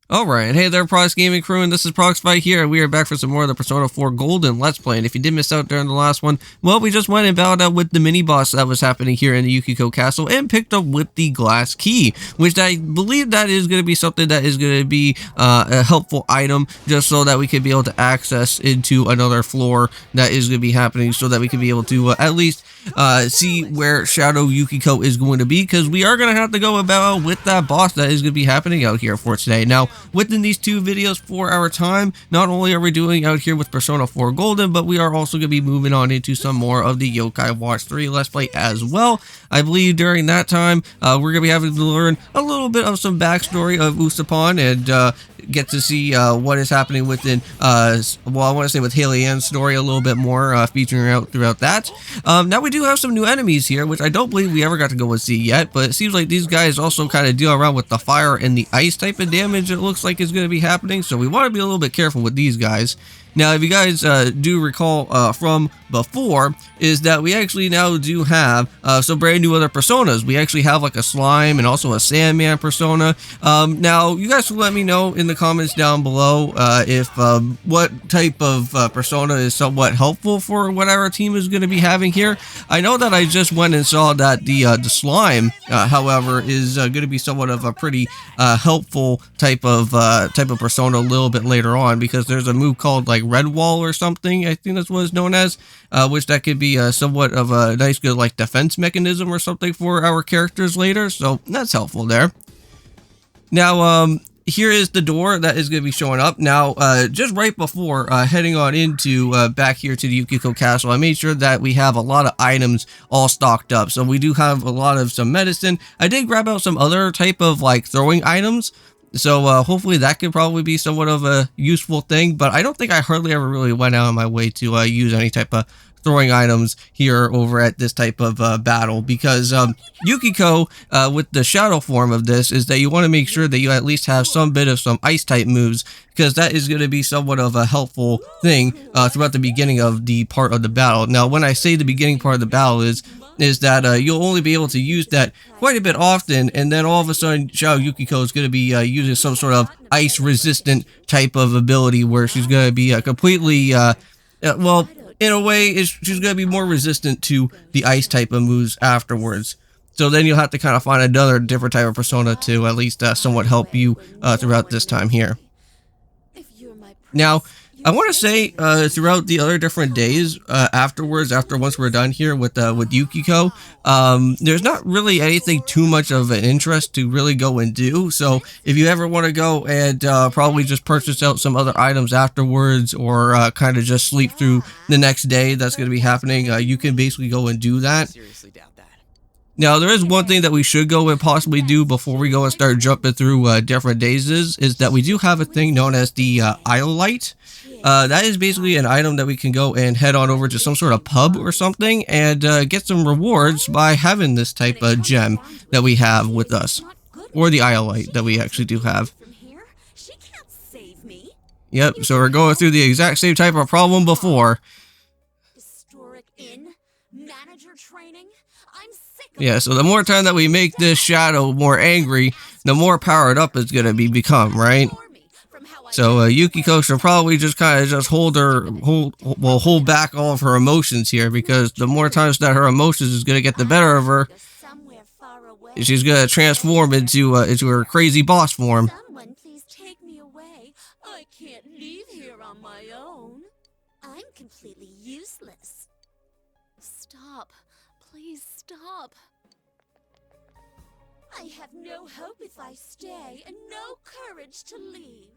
Alright, hey there Prox Gaming Crew, and this is Proxify here, and we are back for some more of the Persona 4 Golden Let's Play. And if you did miss out during the last one, well, we just went and battled out with the mini-boss that was happening here in the Yukiko Castle, and picked up with the glass key, which I believe that is going to be something that is going to be a helpful item, just so that we can be able to access into another floor that is going to be happening, so that we can be able to at least see where Shadow Yukiko is going to be, because we are going to have to go about with that boss that is going to be happening out here for today. Now, within these two videos for our time, not only are we doing out here with Persona 4 Golden, but we are also going to be moving on into some more of the Yokai Watch 3 Let's Play as well. I believe during that time, we're going to be having to learn a little bit of some backstory of Usapan and get to see what is happening within, well, I want to say with Haley Ann's story a little bit more, featuring out throughout that. Now we do have some new enemies here, which I don't believe we ever got to go and see yet, but it seems like these guys also kind of deal around with the fire and the ice type of damage it looks like is going to be happening, so we want to be a little bit careful with these guys. Now, if you guys do recall from before, is that we actually now do have some brand new other personas. We actually have like a slime and also a Sandman persona. Now, you guys can let me know in the comments down below if what type of persona is somewhat helpful for what our team is going to be having here. I know that I just went and saw that the slime, however, is going to be somewhat of a pretty helpful type of persona a little bit later on, because there's a move called like Red Wall or something, I think that's what it's known as, which that could be somewhat of a nice good like defense mechanism or something for our characters later, so that's helpful there. Now here is the door that is going to be showing up. Now just right before heading on into back here to the Yukiko Castle, I made sure that we have a lot of items all stocked up. So we do have a lot of some medicine. I did grab out some other type of like throwing items, so hopefully that could probably be somewhat of a useful thing, but I don't think I hardly ever really went out of my way to use any type of throwing items here over at this type of battle, because Yukiko, with the shadow form of this, is that you want to make sure that you at least have some bit of some ice type moves, because that is going to be somewhat of a helpful thing throughout the beginning of the part of the battle. Now, when I say the beginning part of the battle is that you'll only be able to use that quite a bit often, and then all of a sudden Shadow Yukiko is going to be using some sort of ice resistant type of ability, where she's going to be completely well, in a way she's going to be more resistant to the ice type of moves afterwards. So then you'll have to kind of find another different type of persona to at least somewhat help you throughout this time here. Now, I want to say throughout the other different days afterwards, once we're done here with Yukiko, there's not really anything too much of an interest to really go and do. So if you ever want to go and probably just purchase out some other items afterwards, or kind of just sleep through the next day that's going to be happening, you can basically go and do that. Now, there is one thing that we should go and possibly do before we go and start jumping through different days is that we do have a thing known as the Light. That is basically an item that we can go and head on over to some sort of pub or something and get some rewards by having this type of gem that we have with us, or the Light that we actually do have. Yep, so we're going through the exact same type of problem before. Yeah, so the more time that we make this shadow more angry, the more powered up it's gonna become, right? So Yukiko should probably just kind of just hold back all of her emotions here, because the more times that her emotions is gonna get the better of her, she's gonna transform into her crazy boss form. Someone please take me away. I can't leave here on my own. I'm completely useless. Stop. Please stop. I have no hope if I stay, and no courage to leave.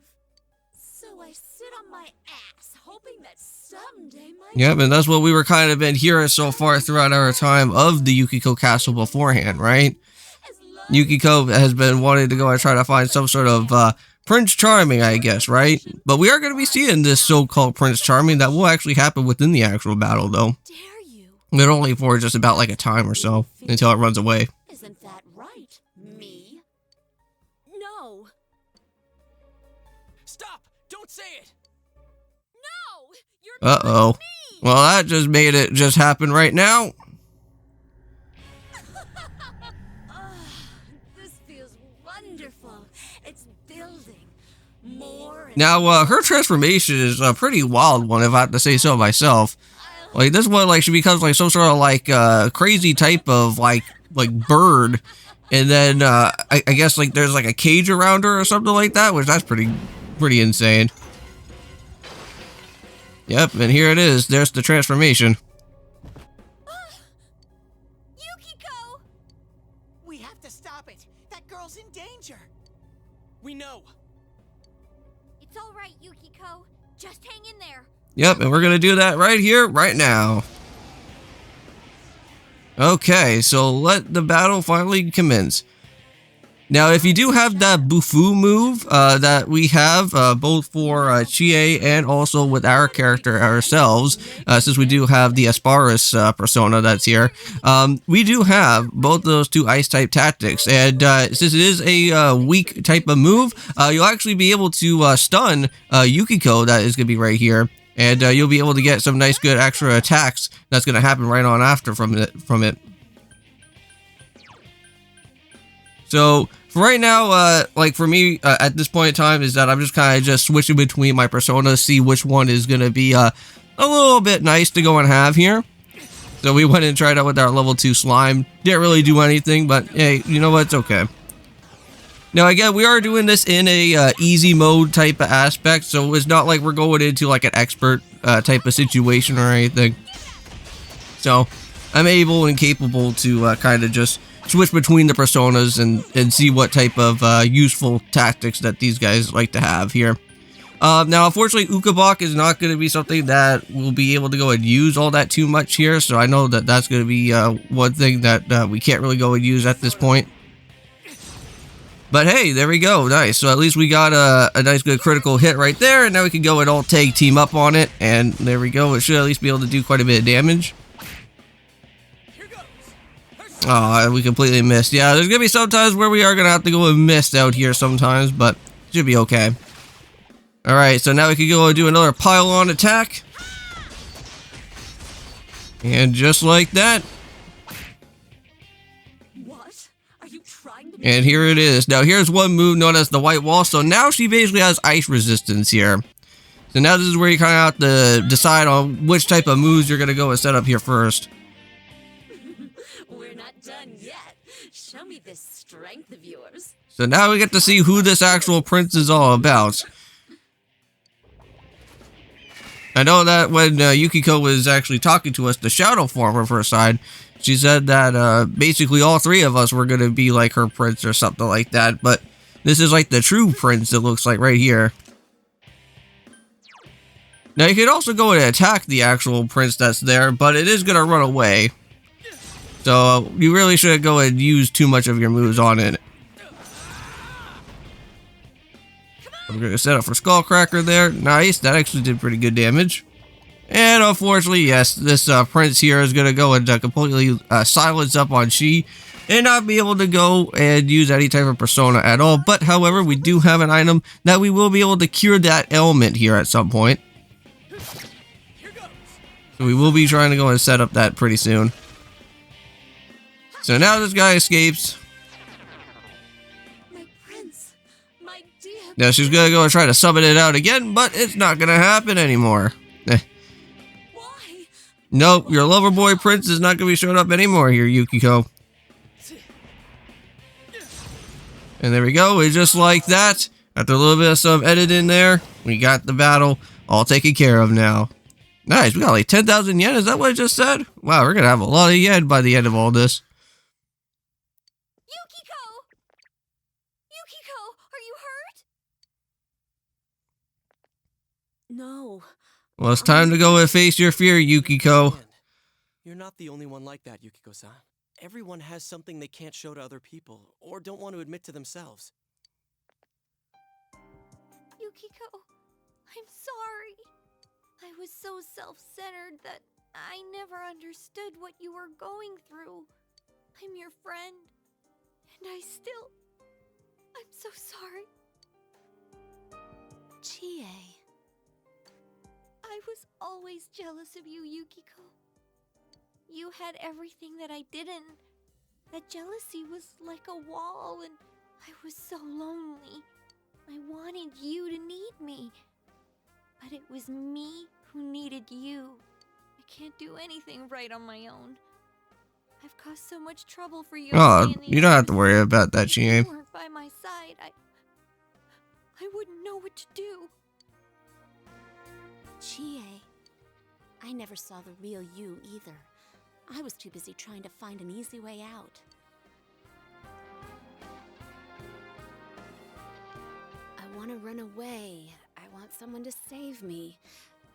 So I sit on my ass, hoping that someday my... Yep, and that's what we were kind of been hearing so far throughout our time of the Yukiko Castle beforehand, right? Yukiko has been wanting to go and try to find some sort of Prince Charming, I guess, right? But we are going to be seeing this so-called Prince Charming that will actually happen within the actual battle, though. Dare you? But only for just about like a time or so, until it runs away. Isn't that right, me? No. Stop! Don't say it! No! You're Uh-oh. Well, that just made it just happen right now. This feels wonderful. It's building. Now, her transformation is a pretty wild one, if I have to say so myself. Like, this one, like, she becomes, like, some sort of, like, crazy type of, like bird. And then, I guess, like, there's, like, a cage around her or something like that, which that's pretty insane. Yep, and here it is. There's the transformation. Yukiko! We have to stop it. That girl's in danger. We know. It's all right, Yukiko. Just hang in there. Yep, and we're gonna do that right here, right now. Okay, so let the battle finally commence. Now, if you do have that Bufu move that we have, both for Chie and also with our character ourselves, since we do have the Asparus persona that's here, we do have both those two ice-type tactics. And since it is a weak type of move, you'll actually be able to stun Yukiko, that is going to be right here. And you'll be able to get some nice, good extra attacks that's going to happen right on after from it. So, for right now, like for me, at this point in time, is that I'm just kind of just switching between my personas, see which one is going to be a little bit nice to go and have here. So we went and tried out with our level 2 slime. Didn't really do anything, but hey, you know what? It's okay. Now, again, we are doing this in a easy mode type of aspect, so it's not like we're going into like an expert type of situation or anything. So, I'm able and capable to kind of just switch between the personas and see what type of useful tactics that these guys like to have here. Now, unfortunately, Ukabok is not going to be something that we'll be able to go and use all that too much here, so I know that that's going to be one thing that we can't really go and use at this point. But hey, there we go. Nice. So at least we got a nice good critical hit right there, and now we can go and all tag team up on it, and there we go. It should at least be able to do quite a bit of damage. Oh, we completely missed. Yeah, there's going to be some times where we are going to have to go and miss out here sometimes, but it should be okay. Alright, so now we can go and do another pile-on attack. And just like that. What? Are you trying to... And here it is. Now, here's one move known as the white wall. So now she basically has ice resistance here. So now this is where you kind of have to decide on which type of moves you're going to go and set up here first. We're not done yet. Show me this strength of yours. So now we get to see who this actual prince is all about. I know that when Yukiko was actually talking to us, the shadow form of her side, she said that basically all three of us were going to be like her prince or something like that. But this is like the true prince, it looks like right here. Now you could also go and attack the actual prince that's there, but it is going to run away. So you really shouldn't go and use too much of your moves on it. I'm going to set up for Skullcracker there. Nice, that actually did pretty good damage. And unfortunately, yes, this prince here is going to go and completely silence up on She and not be able to go and use any type of persona at all. But however, we do have an item that we will be able to cure that ailment here at some point. So we will be trying to go and set up that pretty soon. So now this guy escapes. My prince, my dear. Now she's gonna go and try to summon it out again, but it's not gonna happen anymore. Why? Nope, your lover boy prince is not gonna be showing up anymore here, Yukiko. And there we go, it's just like that. After a little bit of some editing there, we got the battle all taken care of now. Nice, we got like 10,000 yen, is that what I just said? Wow, we're gonna have a lot of yen by the end of all this. Yukiko, are you hurt? No. Well, it's time to go and face your fear, Yukiko. You're not the only one like that, Yukiko-san. Everyone has something they can't show to other people, or don't want to admit to themselves. Yukiko, I'm sorry. I was so self-centered that I never understood what you were going through. I'm your friend, and I'm so sorry. Chie. I was always jealous of you, Yukiko. You had everything that I didn't. That jealousy was like a wall, and I was so lonely. I wanted you to But it was me who needed you. I can't do anything right on my own. I've caused so much trouble for you. Oh, you don't have to worry about that, If Chie. you weren't by my side, I wouldn't know what to do. Chie, I never saw the real you either. I was too busy trying to find an easy way out. I want to run away. I want someone to save me.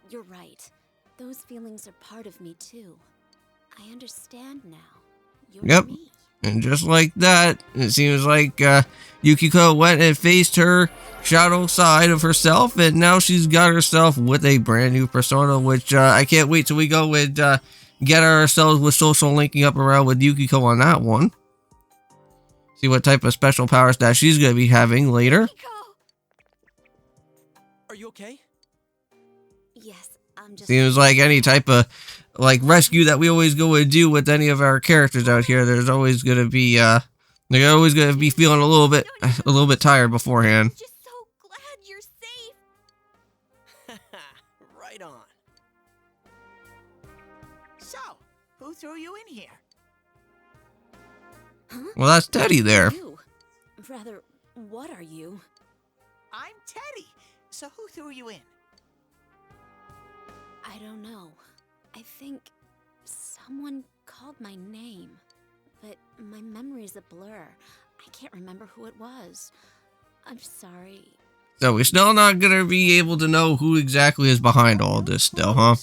You're right. Those feelings are part of me too. I understand now. You're Yep. me. And just like that, it seems like Yukiko went and faced her shadow side of herself, and now she's got herself with a brand new persona, which I can't wait till we go and get ourselves with social linking up around with Yukiko on that one. See what type of special powers that she's going to be having later. Yukiko! Are you okay? Yes, I'm just... Seems like any type of rescue that we always go and do with any of our characters out here, there's always going to be they're always going to be feeling a little bit tired beforehand. I'm just so glad you're safe. Right on. So, who threw you in here? Huh? Well, that's Teddy there. You. Rather, what are you? I'm Teddy. So who threw you in? I don't know. I think someone called my name, but my memory's a blur. I can't remember who it was. I'm sorry. So we're still not going to be able to know who exactly is behind all this still, huh?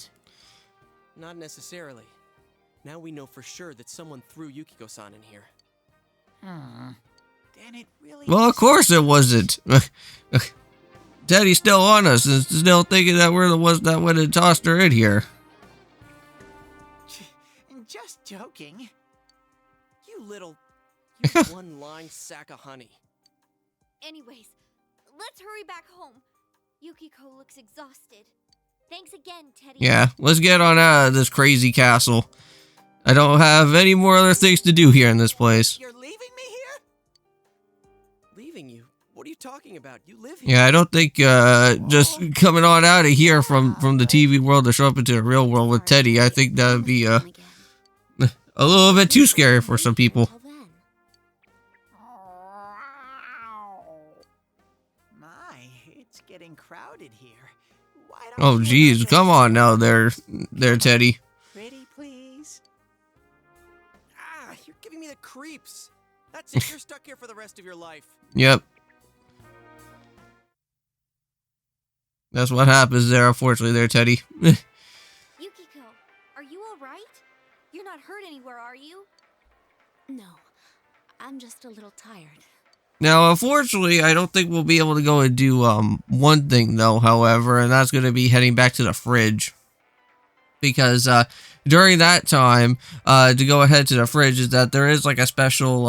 Not necessarily. Now we know for sure that someone threw Yukiko-san in here. Then it really Well, of is- course it wasn't. Teddy's still on us and still thinking that we're the ones that went and tossed her in here. Just joking. You one-line sack of honey. Anyways, let's hurry back home. Yukiko looks exhausted. Thanks again, Teddy. Yeah, let's get on out of this crazy castle. I don't have any more other things to do here in this place. You're leaving me here? Leaving you? What are you talking about? You live here. Yeah, I don't think just coming on out of here from the TV world to show up into the real world with Teddy, I think that would be a little bit too scary for some people. My, it's getting crowded here. Why don't Oh, you geez, have come a- on now there, Teddy. Pretty please. Ah, you're giving me the creeps. That's it. You're stuck here for the rest of your life. Yep. That's what happens there, unfortunately, there, Teddy. Yukiko, are you alright? You're not hurt anywhere, are you? No, I'm just a little tired. Now, unfortunately, I don't think we'll be able to go and do one thing, though, however, and that's going to be heading back to the fridge. Because during that time, to go ahead to the fridge, is that there is like a special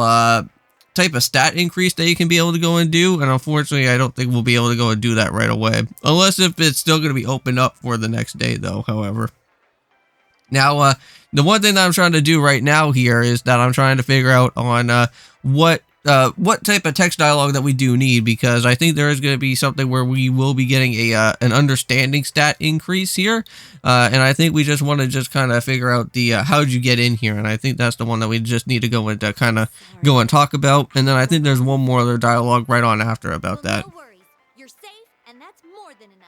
type of stat increase that you can be able to go and do, and unfortunately, I don't think we'll be able to go and do that right away. Unless if it's still going to be opened up for the next day, though, however. Now, the one thing that I'm trying to do right now here is that I'm trying to figure out on what type of text dialogue that we do need, because I think there is going to be something where we will be getting a an understanding stat increase here, and I think we just want to just kind of figure out the how'd you get in here, and I think that's the one that we just need to go and kind of go and talk about, and then I think there's one more other dialogue right on after about Well, that. no worries. You're safe, and that's more than enough.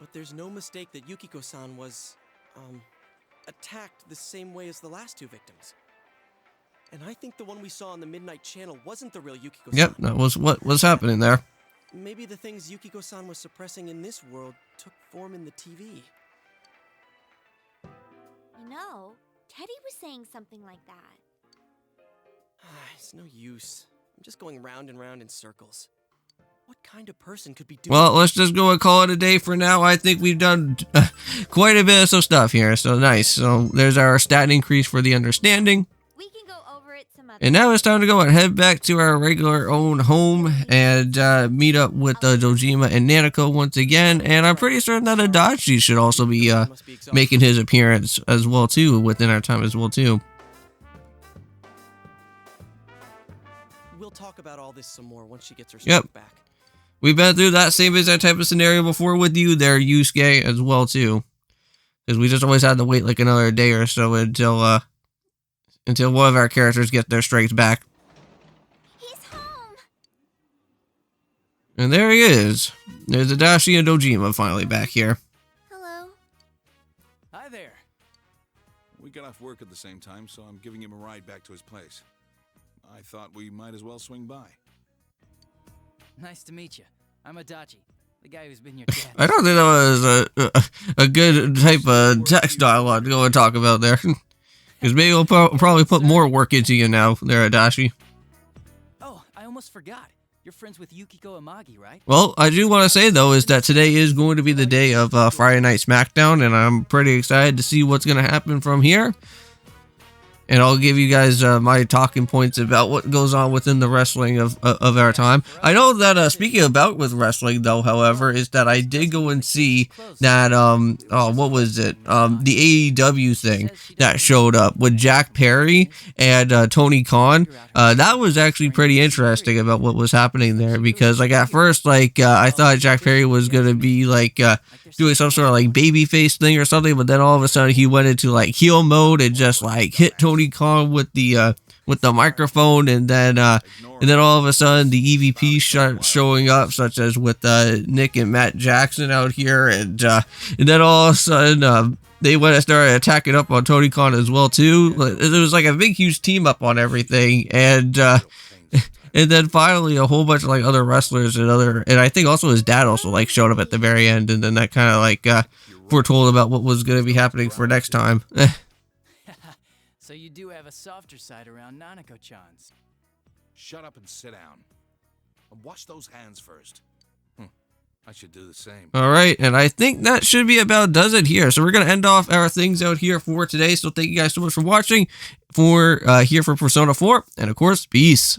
But there's no mistake that Yukiko-san was, attacked the same way as the last two victims. And I think the one we saw on the Midnight Channel wasn't the real Yukiko-san. Yep, that was what was happening there. Maybe the things Yukiko-san was suppressing in this world took form in the TV. You know, Teddy was saying something like that. It's no use. I'm just going round and round in circles. What kind of person could be doing Well, let's just go and call it a day for now. I think we've done quite a bit of some stuff here, so nice. So there's our stat increase for the understanding. We can go over it some other And now it's time to go and head back to our regular own home and meet up with Dojima and Nanako once again. And I'm pretty certain that Adachi should also be Must be exhausted. making his appearance as well too within our time as well too. We'll talk about all this some more once she gets her Yep. strength back. We've been through that same exact type of scenario before with you there, Yusuke, as well, too. Because we just always had to wait like another day or so until one of our characters get their strength back. He's home. And there he is. There's Adachi and Dojima finally back here. Hello. Hi there. We got off work at the same time, so I'm giving him a ride back to his place. I thought we might as well swing by. Nice to meet you. I'm Adachi, the guy who's been your dad. I don't think that was a good type of text dialogue to go and talk about there. Because maybe we'll probably put more work into you now there, Adachi. Oh, I almost forgot. You're friends with Yukiko Amagi, right? Well, I do want to say, though, is that today is going to be the day of Friday Night SmackDown, and I'm pretty excited to see what's going to happen from here. And I'll give you guys my talking points about what goes on within the wrestling of our time. I know that speaking about with wrestling, though, however, is that I did go and see that, what was it? The AEW thing that showed up with Jack Perry and Tony Khan. That was actually pretty interesting about what was happening there, because, like, at first, like, I thought Jack Perry was going to be, like, doing some sort of, like, babyface thing or something, but then all of a sudden he went into, like, heel mode and just, like, hit Tony Khan with the microphone, and then all of a sudden the EVP showing up, such as with Nick and Matt Jackson out here, and then all of a sudden they went and started attacking up on Tony Khan as well too. It was like a big huge team up on everything, and then finally a whole bunch of like other wrestlers and I think also his dad also like showed up at the very end, and then that kind of like foretold about what was going to be happening for next time. So you do have a softer side around Nanako-chan's. Shut up and sit down. And wash those hands first. I should do the same. All right, and I think that should be about does it here. So we're going to end off our things out here for today. So thank you guys so much for watching here for Persona 4. And of course, peace.